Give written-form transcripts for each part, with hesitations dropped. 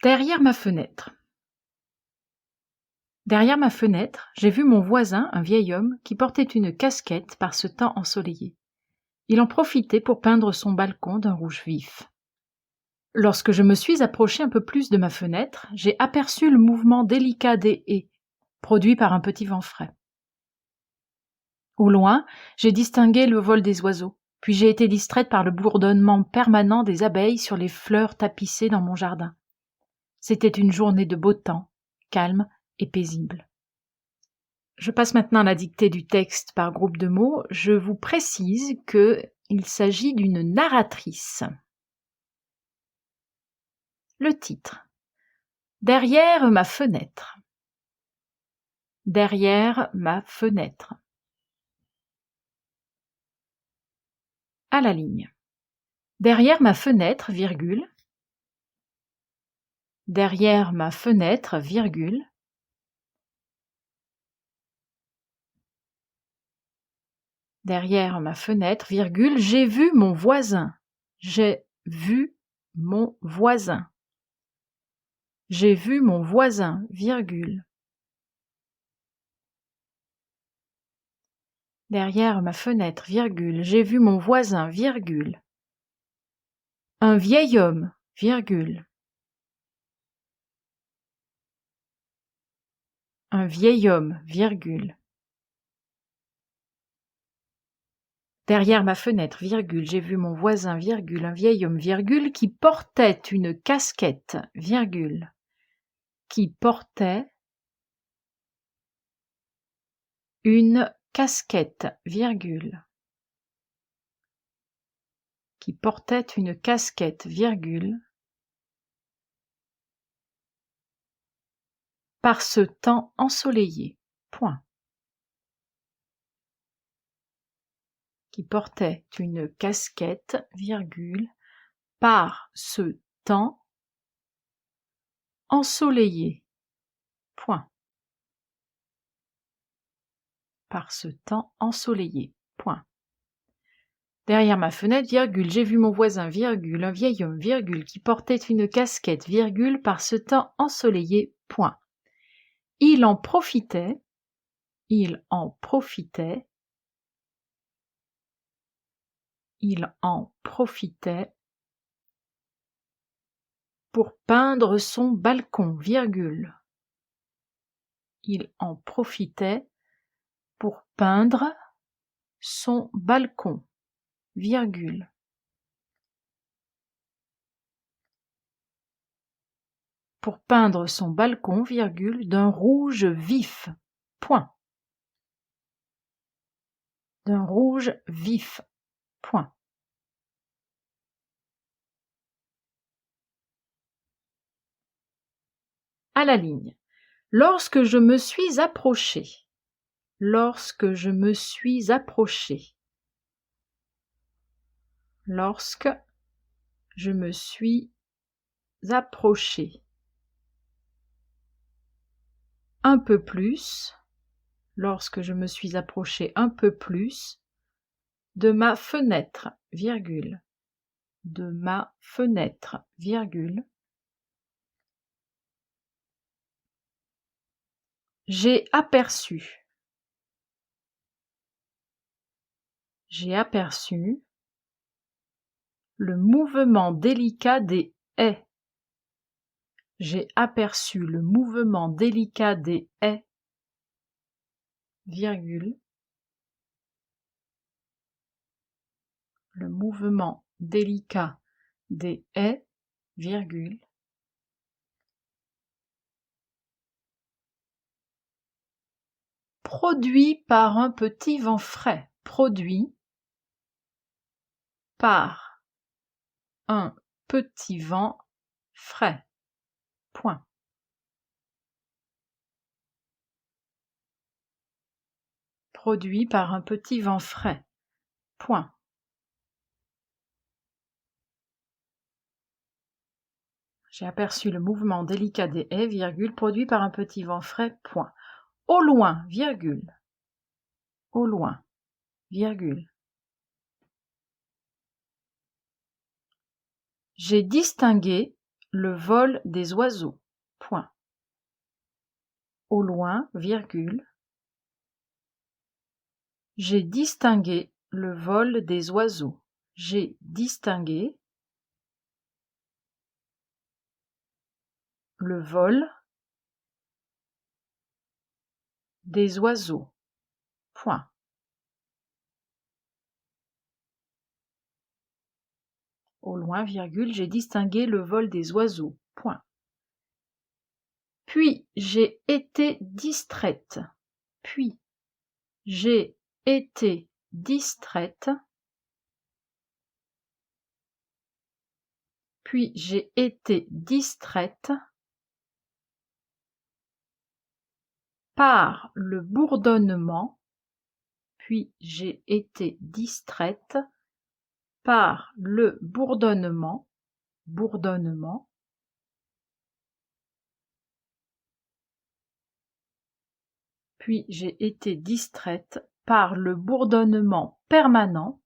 Derrière ma fenêtre. Derrière ma fenêtre, j'ai vu mon voisin, un vieil homme, qui portait une casquette par ce temps ensoleillé. Il en profitait pour peindre son balcon d'un rouge vif. Lorsque je me suis approchée un peu plus de ma fenêtre, j'ai aperçu le mouvement délicat des haies, produit par un petit vent frais. Au loin, j'ai distingué le vol des oiseaux, puis j'ai été distraite par le bourdonnement permanent des abeilles sur les fleurs tapissées dans mon jardin. C'était une journée de beau temps, calme et paisible. Je passe maintenant à la dictée du texte par groupe de mots. Je vous précise qu'il s'agit d'une narratrice. Le titre. Derrière ma fenêtre. Derrière ma fenêtre. À la ligne. Derrière ma fenêtre, virgule. Derrière ma fenêtre, virgule. Derrière ma fenêtre, virgule, j'ai vu mon voisin. J'ai vu mon voisin. J'ai vu mon voisin, virgule. Derrière ma fenêtre, virgule, j'ai vu mon voisin, virgule. Un vieil homme, virgule. Un vieil homme, virgule. Derrière ma fenêtre, virgule, j'ai vu mon voisin, virgule, un vieil homme, virgule, qui portait une casquette, virgule. Qui portait une casquette, virgule. Qui portait une casquette, virgule. Par ce temps ensoleillé, point. Qui portait une casquette, virgule, par ce temps ensoleillé, point. Par ce temps ensoleillé, point. Derrière ma fenêtre, virgule, j'ai vu mon voisin, virgule, un vieil homme, virgule, qui portait une casquette, virgule, par ce temps ensoleillé, point. Il en profitait, il en profitait, il en profitait pour peindre son balcon, virgule. Il en profitait pour peindre son balcon, virgule. Pour peindre son balcon, virgule, d'un rouge vif, point. D'un rouge vif, point. À la ligne. Lorsque je me suis approchée. Lorsque je me suis approchée. Lorsque je me suis approchée. Un peu plus. Lorsque je me suis approchée un peu plus de ma fenêtre, virgule. De ma fenêtre, virgule. J'ai aperçu. J'ai aperçu le mouvement délicat des haies. J'ai aperçu le mouvement délicat des haies, virgule. Le mouvement délicat des haies, virgule. Produit par un petit vent frais. Produit par un petit vent frais. Point. Produit par un petit vent frais. Point. J'ai aperçu le mouvement délicat des haies, virgule, produit par un petit vent frais. Point. Au loin, virgule. Au loin, virgule. J'ai distingué le vol des oiseaux. Point. Au loin, virgule. J'ai distingué le vol des oiseaux. J'ai distingué le vol des oiseaux. Point. Au loin, virgule, j'ai distingué le vol des oiseaux. Point. Puis j'ai été distraite. Puis j'ai été distraite. Puis j'ai été distraite par le bourdonnement. Puis j'ai été distraite par le bourdonnement. Bourdonnement. Puis j'ai été distraite par le bourdonnement permanent.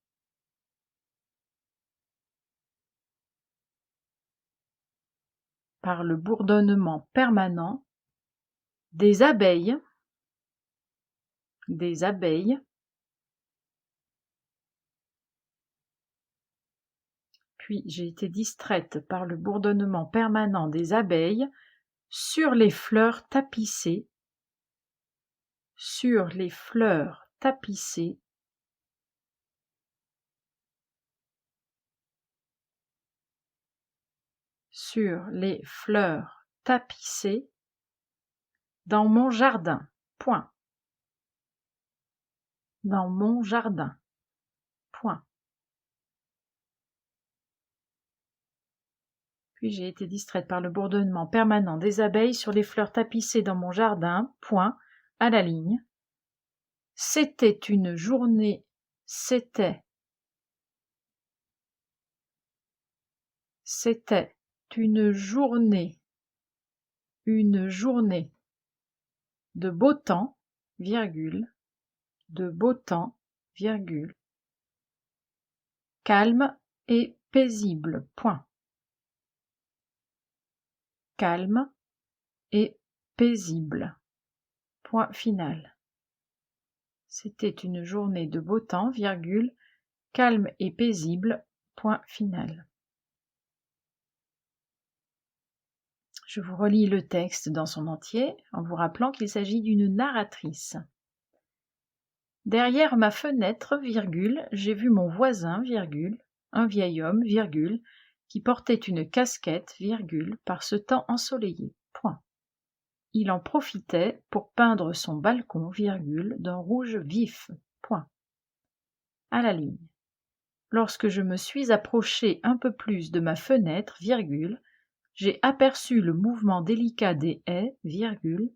Par le bourdonnement permanent des abeilles. Des abeilles. Puis j'ai été distraite par le bourdonnement permanent des abeilles sur les fleurs tapissées. Sur les fleurs tapissées. Sur les fleurs tapissées dans mon jardin. Point. Dans mon jardin. Point. Puis j'ai été distraite par le bourdonnement permanent des abeilles sur les fleurs tapissées dans mon jardin. Point. À la ligne. C'était une journée. C'était une journée de beau temps, virgule, de beau temps, virgule, calme et paisible, point. Calme et paisible, point final. C'était une journée de beau temps, virgule, calme et paisible, point final. Je vous relis le texte dans son entier en vous rappelant qu'il s'agit d'une narratrice. Derrière ma fenêtre, virgule, j'ai vu mon voisin, virgule, un vieil homme, virgule, qui portait une casquette, virgule, par ce temps ensoleillé, point. Il en profitait pour peindre son balcon, virgule, d'un rouge vif, point. À la ligne. Lorsque je me suis approchée un peu plus de ma fenêtre, virgule, j'ai aperçu le mouvement délicat des haies, virgule,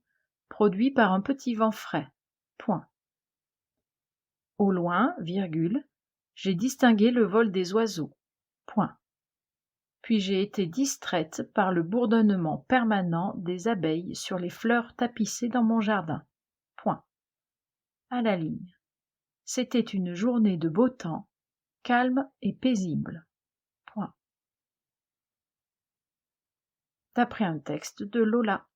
produit par un petit vent frais, point. Au loin, virgule, j'ai distingué le vol des oiseaux, point. Puis j'ai été distraite par le bourdonnement permanent des abeilles sur les fleurs tapissées dans mon jardin, point. À la ligne. C'était une journée de beau temps, calme et paisible, point. D'après un texte de Lola.